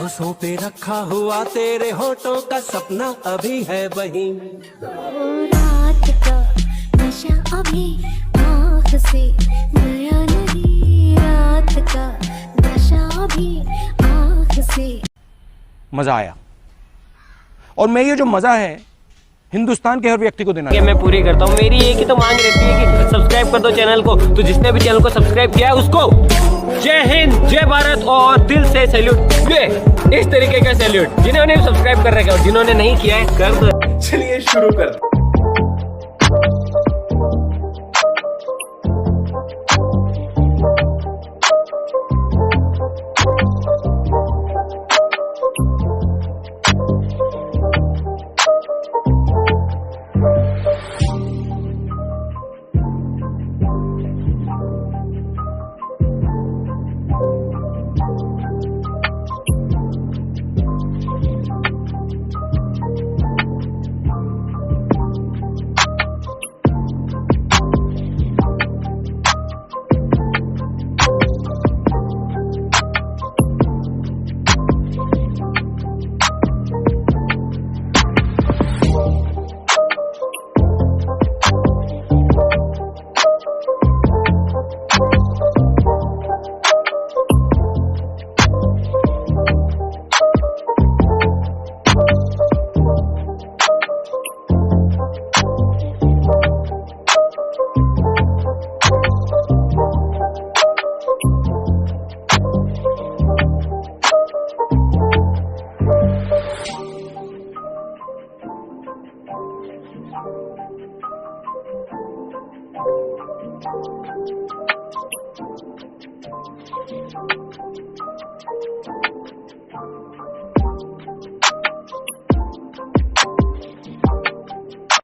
सांसों पे रखा हुआ तेरे होठों का सपना अभी है वहीं। रात का नशा अभी आँख से गया नहीं, रात का नशा अभी आँख से। मजा आया, और मैं ये जो मजा है हिंदुस्तान के हर व्यक्ति को देना। मैं पूरी करता हूँ। मेरी एक ही तो मांग रहती है कि सब्सक्राइब कर दो चैनल को। तो जिसने भी चैनल को सब्सक्राइब किया है उसको जय हिंद, जय भारत और दिल से सैल्यूट। इस तरीके का सैल्यूट जिन्होंने सब्सक्राइब कर रखा है और जिन्होंने नहीं किया है कर दो। चलिए शुरू कर दो।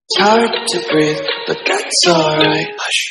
It's hard to breathe, but that's alright. Hush.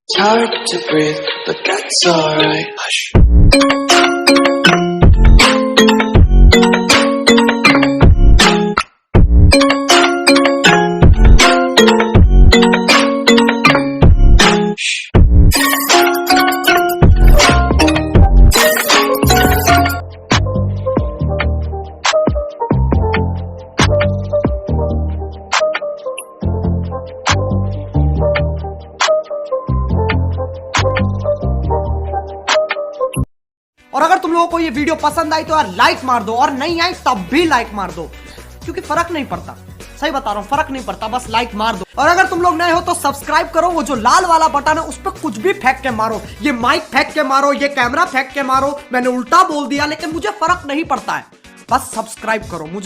It's hard to breathe, but that's alright. Hush. और अगर तुम लोगों को ये वीडियो पसंद आई तो यार लाइक मार दो, और नहीं आई तब भी लाइक मार दो, क्योंकि फर्क नहीं पड़ता। सही बता रहा हूँ, फर्क नहीं पड़ता, बस लाइक मार दो। और अगर तुम लोग नए हो तो सब्सक्राइब करो, वो जो लाल वाला बटन है उस पर कुछ भी फेंक के मारो, ये माइक फेंक के मारो, ये कैमरा फेंक के मारो, मैंने उल्टा बोल दिया लेकिन मुझे फर्क नहीं पड़ता है, बस सब्सक्राइब करो। मुझे